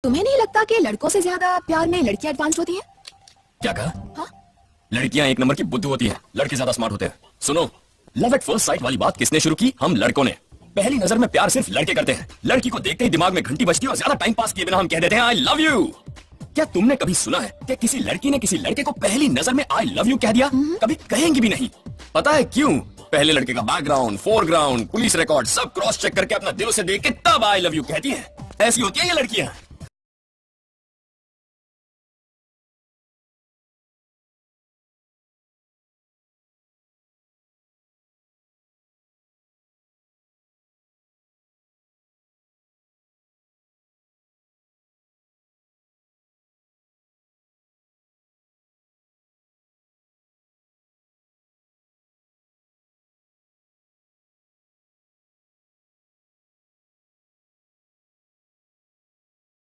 तुम्हें नहीं लगता कि लड़कों से ज्यादा प्यार में लड़कियां एडवांस होती हैं? क्या कहा? हाँ? लड़कियां एक नंबर की बुद्धू होती है, लड़के ज्यादा स्मार्ट होते हैं। सुनो, लव एट फर्स्ट साइट वाली बात किसने शुरू की? हम लड़कों ने। पहली नजर में प्यार सिर्फ लड़के करते हैं। लड़की को देखते ही दिमाग में घंटी बजती है और ज्यादा टाइम पास किए बिना हम कह देते हैं आई लव यू। क्या तुमने कभी सुना है कि किसी लड़की ने किसी लड़के को पहली नजर में आई लव यू कह दिया? कभी कहेंगी भी नहीं। पता है क्यों? पहले लड़के का बैकग्राउंड, फोरग्राउंड, पुलिस रिकॉर्ड सब क्रॉस चेक करके अपना दिल से देख के तब आई लव यू कहती है। ऐसी होती है ये लड़कियां।